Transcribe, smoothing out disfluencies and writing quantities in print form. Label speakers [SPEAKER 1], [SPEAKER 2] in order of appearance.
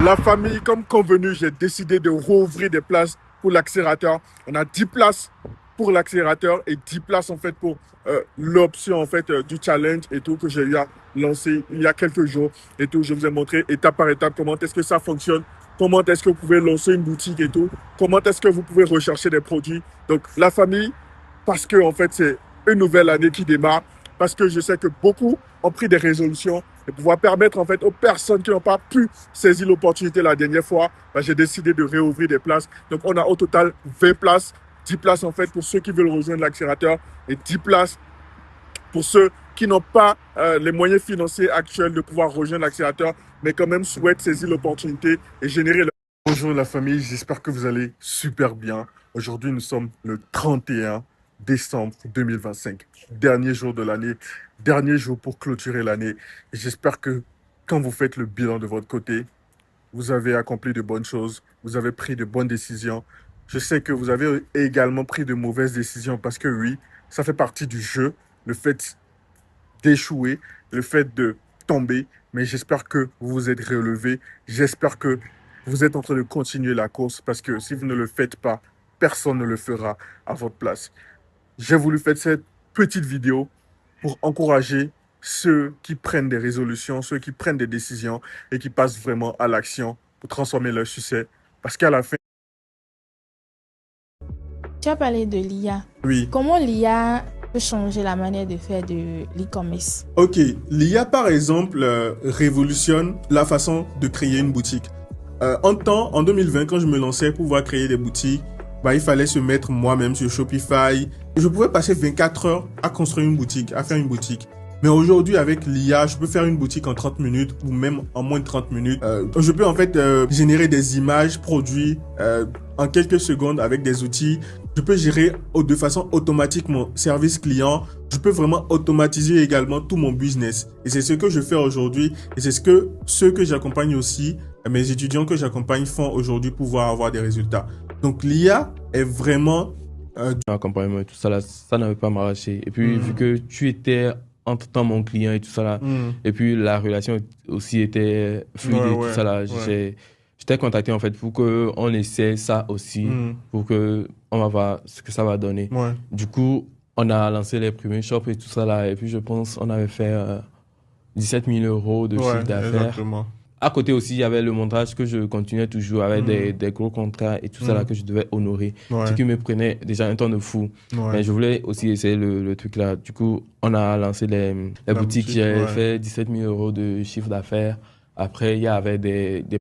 [SPEAKER 1] La famille, comme convenu, j'ai décidé de rouvrir des places pour l'accélérateur. On a 10 places pour l'accélérateur et 10 places en fait pour l'option en fait du challenge et tout que j'ai eu à lancer il y a quelques jours et tout. Je vous ai montré étape par étape comment est-ce que ça fonctionne, comment est-ce que vous pouvez lancer une boutique et tout, comment est-ce que vous pouvez rechercher des produits. Donc la famille, parce que en fait c'est une nouvelle année qui démarre, parce que je sais que beaucoup ont pris des résolutions et pouvoir permettre en fait aux personnes qui n'ont pas pu saisir l'opportunité la dernière fois, ben, j'ai décidé de réouvrir des places. Donc on a au total 20 places, 10 places en fait pour ceux qui veulent rejoindre l'accélérateur et 10 places pour ceux qui n'ont pas les moyens financiers actuels de pouvoir rejoindre l'accélérateur, mais quand même souhaitent saisir l'opportunité et générer leur... Bonjour la famille, j'espère que vous allez super bien. Aujourd'hui, nous sommes le 31 décembre 2025, dernier jour de l'année, dernier jour pour clôturer l'année. Et j'espère que quand vous faites le bilan de votre côté, vous avez accompli de bonnes choses, vous avez pris de bonnes décisions. Je sais que vous avez également pris de mauvaises décisions parce que oui, ça fait partie du jeu, le fait d'échouer, le fait de tomber, mais j'espère que vous vous êtes relevé. J'espère que vous êtes en train de continuer la course parce que si vous ne le faites pas, personne ne le fera à votre place. J'ai voulu faire cette petite vidéo pour encourager ceux qui prennent des résolutions, ceux qui prennent des décisions et qui passent vraiment à l'action pour transformer leur succès. Parce qu'à la fin,
[SPEAKER 2] Tu as parlé de l'IA.
[SPEAKER 1] oui.
[SPEAKER 2] Comment l'IA peut changer la manière de faire de l'e-commerce?
[SPEAKER 1] Ok, l'IA par exemple révolutionne la façon de créer une boutique. En 2020, quand je me lançais pour pouvoir créer des boutiques, bah, il fallait se mettre moi-même sur Shopify. Je pouvais passer 24 heures à construire une boutique, à faire une boutique. Mais aujourd'hui, avec l'IA, je peux faire une boutique en 30 minutes ou même en moins de 30 minutes. Je peux en fait générer des images, produits en quelques secondes avec des outils. Je peux gérer de façon automatique mon service client. Je peux vraiment automatiser également tout mon business. Et c'est ce que je fais aujourd'hui. Et c'est ce que ceux que j'accompagne aussi, mes étudiants que j'accompagne font aujourd'hui pour pouvoir avoir des résultats. Donc l'IA est vraiment...
[SPEAKER 3] Accompagnement et tout ça là, ça n'avait pas marché. Et puis, vu que tu étais entre-temps mon client et tout ça là, et puis la relation aussi était fluide et tout ça là, je t'ai contacté en fait pour qu'on essaie ça aussi, pour que on va voir ce que ça va donner. Du coup, on a lancé les premiers shops et tout ça là, et puis je pense on avait fait 17 000 euros de chiffre d'affaires.
[SPEAKER 1] Exactement.
[SPEAKER 3] À côté aussi, il y avait le montage que je continuais toujours avec des gros contrats et tout ça là que je devais honorer. Ce qui me prenait déjà un temps de fou. Mais je voulais aussi essayer le truc là. Du coup, on a lancé les boutiques. J'ai fait 17 000 euros de chiffre d'affaires. Après, il y avait des